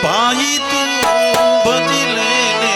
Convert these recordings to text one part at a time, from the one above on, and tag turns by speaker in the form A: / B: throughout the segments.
A: भाई तू भजी लेने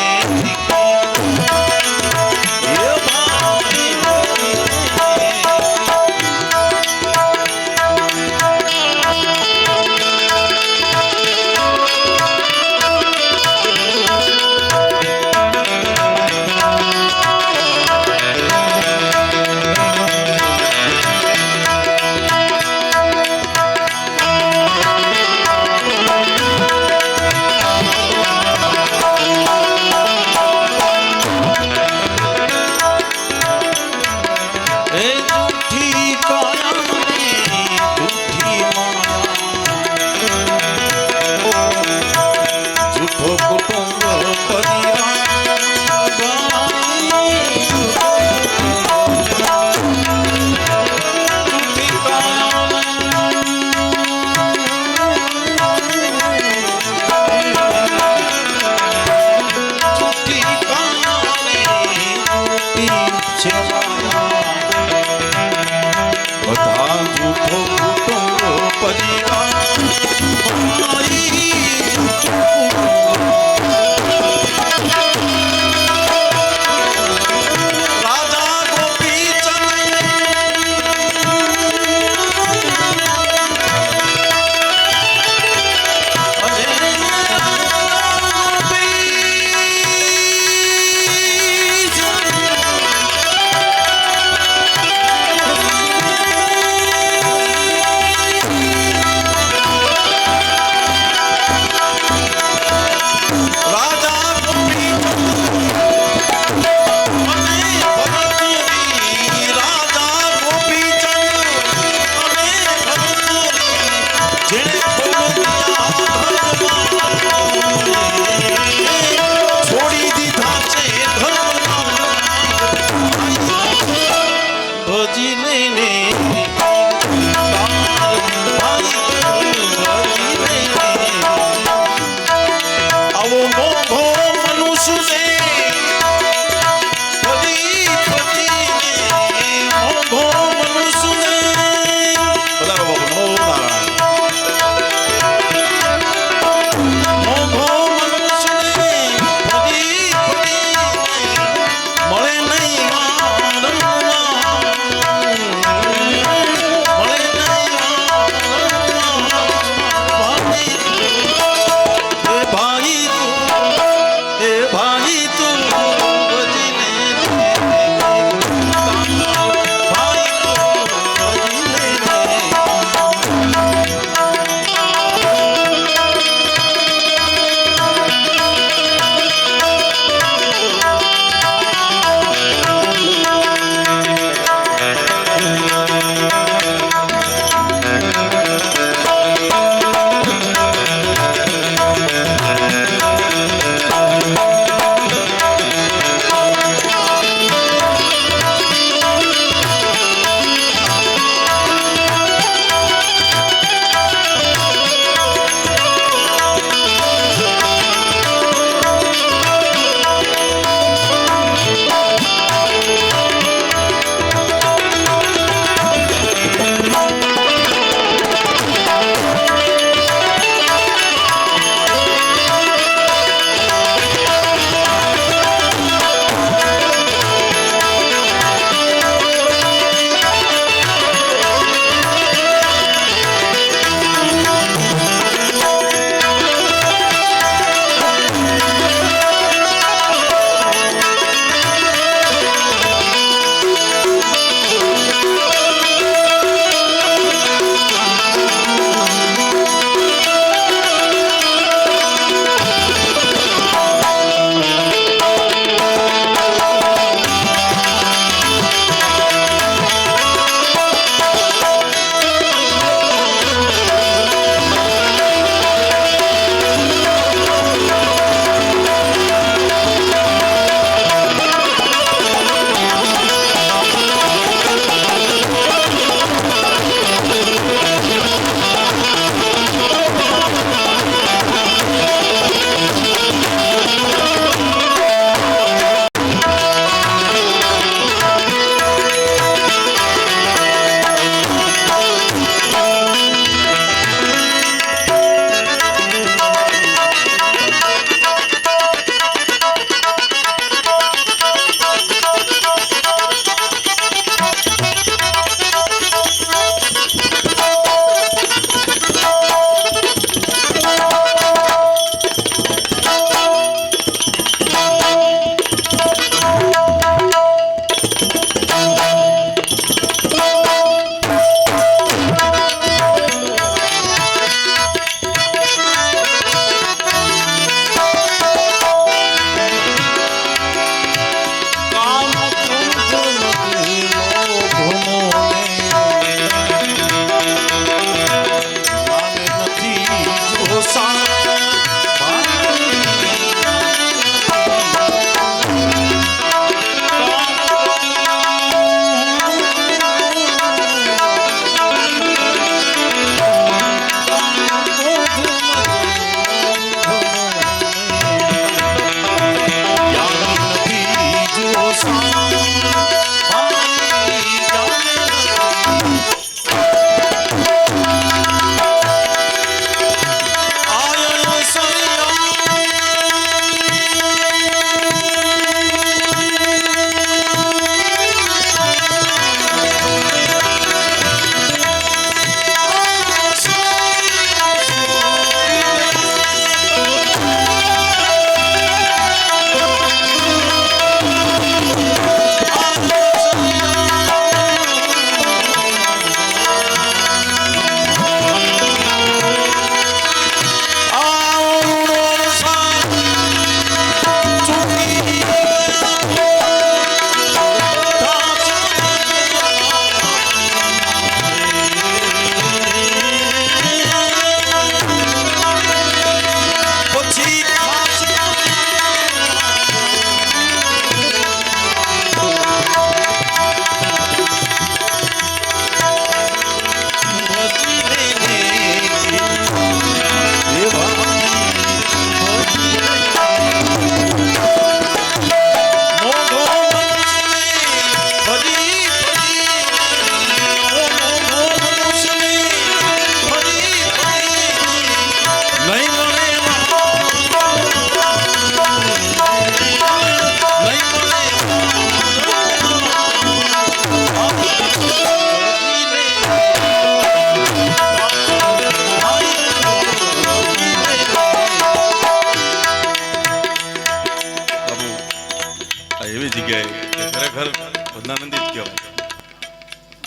A: ભજનાનંદી જ કહેવાય.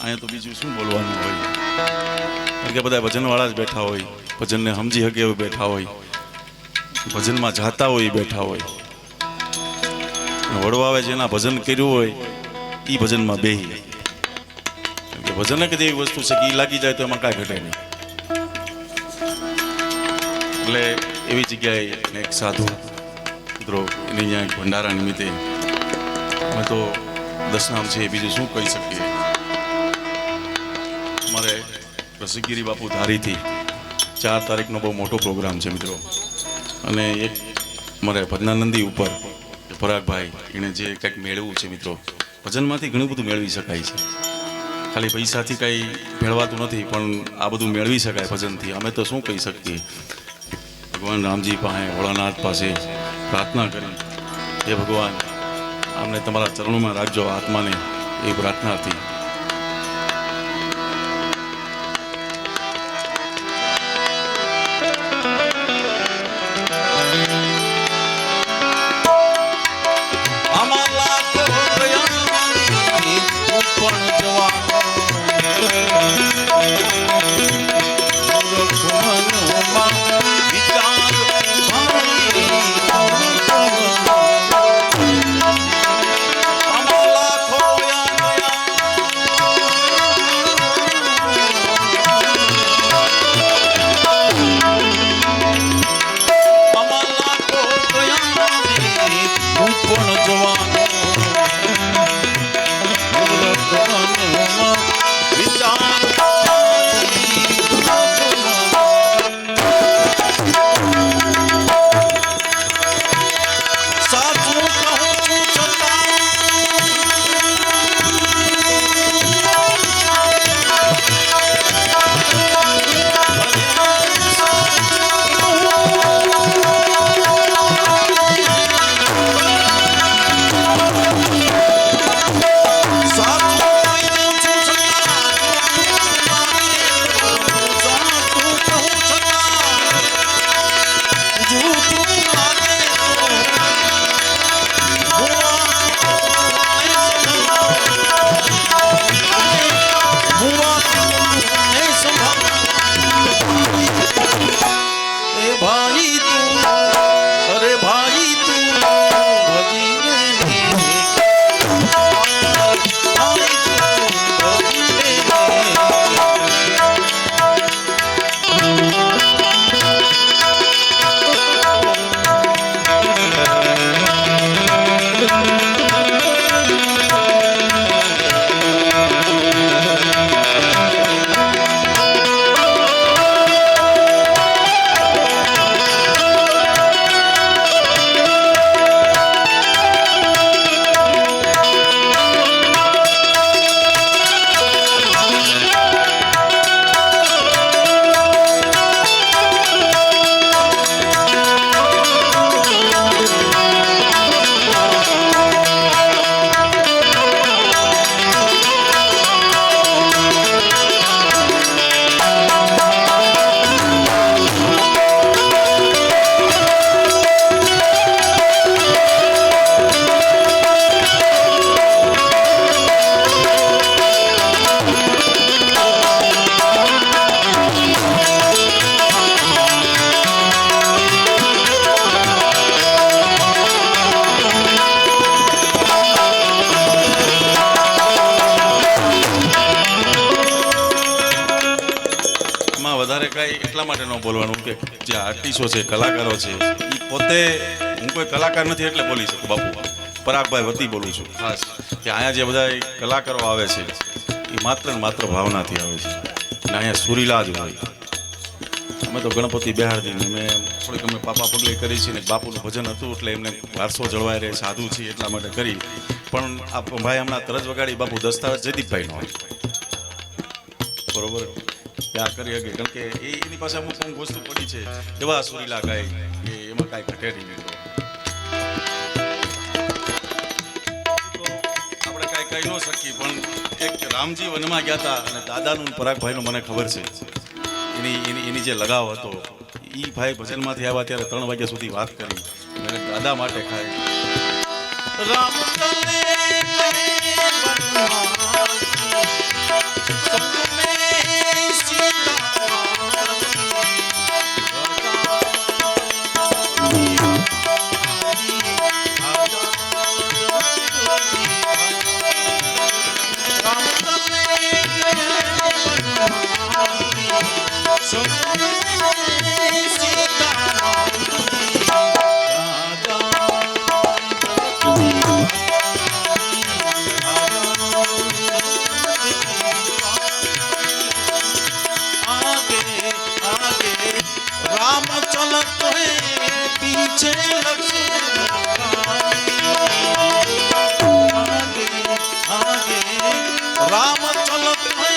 A: અહીંયા તો બીજું શું બોલવાનું હોય, કારણ કે બધા ભજનવાળા જ બેઠા હોય, ભજનને સમજી શકે એવું બેઠા હોય, ભજનમાં જાતા હોય એ બેઠા હોય. વડવાવે જેના ભજન કર્યું હોય એ ભજનમાં બેહી જાય. કે ભજન જ એવી વસ્તુ છે કે એ લાગી જાય તો એમાં કાંઈ ઘટે નહીં. એટલે એવી જગ્યાએ એક સાધુ મિત્રો એની અહીંયા ભંડારા નિમિત્તે અમે તો દશનામ છે, બીજું શું કહી શકીએ. અમારે રસિકગીરી બાપુ ધારીથી 4 તારીખનો બહુ મોટો પ્રોગ્રામ છે મિત્રો. અને એક અમારે ભજનાનંદી ઉપર પરાગભાઈ એણે જે કંઈક મેળવવું છે મિત્રો, ભજનમાંથી ઘણું બધું મેળવી શકાય છે. ખાલી પૈસાથી કંઈ મેળવાતું નથી, પણ આ બધું મેળવી શકાય ભજનથી. અમે તો શું કહી શકીએ, ભગવાન રામજી પાસે, ભોળાનાથ પાસે પ્રાર્થના કરી, હે ભગવાન અમને તમારા ચરણોમાં રાખજો આત્માને, એ પ્રાર્થનાથી. વધારે કાંઈ એટલા માટે ન બોલવાનું કે જે આર્ટિસ્ટો છે, કલાકારો છે, એ પોતે, હું કોઈ કલાકાર નથી એટલે બોલી શકું. બાપુ પરાગભાઈ વતી બોલું છું ખાસ, કે અહીંયા જે બધા કલાકારો આવે છે એ માત્ર ને માત્ર ભાવનાથી આવે છે, અને અહીંયા સુરીલા જ હોય. અમે તો ગણપતિ બિહારથી મેં થોડીક અમે પાપા પગલે કરી છે ને બાપુનું ભજન હતું એટલે એમને વારસો જળવાઈ રહે, સાધુ છે એટલા માટે કરી. પણ આ ભાઈ હમણાં તરજ વગાડી બાપુ દસ્તાવેજ જયદીપભાઈનો હોય, બરોબર ત્યાં કરી શકે, કારણ કે એની પાસે અમુક અમુક વસ્તુ પડી છે એવા સુરીલા ગાય કે એમાં કાંઈ ઘટે નહીં. તો આપણે કાંઈ કહી ન શકીએ, પણ એક રામજી વનમાં ગયા હતા અને દાદાનું પરાગભાઈનું મને ખબર છે એની જે લગાવ હતો, એ ભાઈ ભજનમાંથી આવ્યા ત્યારે 3 વાગ્યા સુધી વાત કરી, દાદા માટે ખાય રામ राम चलत है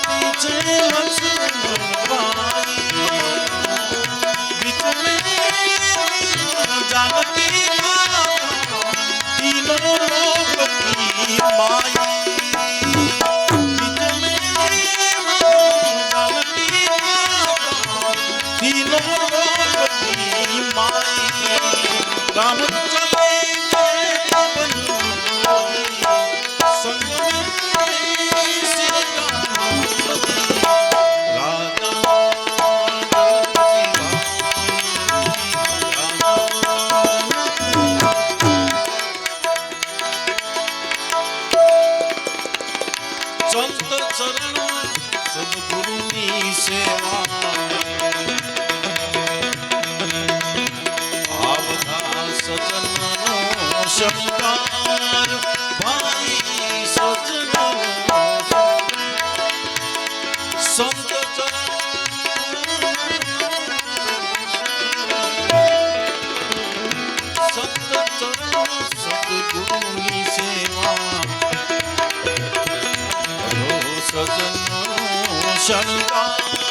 A: पीछे लक्ष्मण भाई, बीच में जानकी माता तीनों लोक की माई, बीच में जानकी माता तीनों लोक की माई। राम चले संग में सीता राजा संत चरण सद्गुरु की सेवा, आवधा सजन शंकर भाई सजन संत चरण संत चरण सद्गुरु की सेवा, सजन शंकर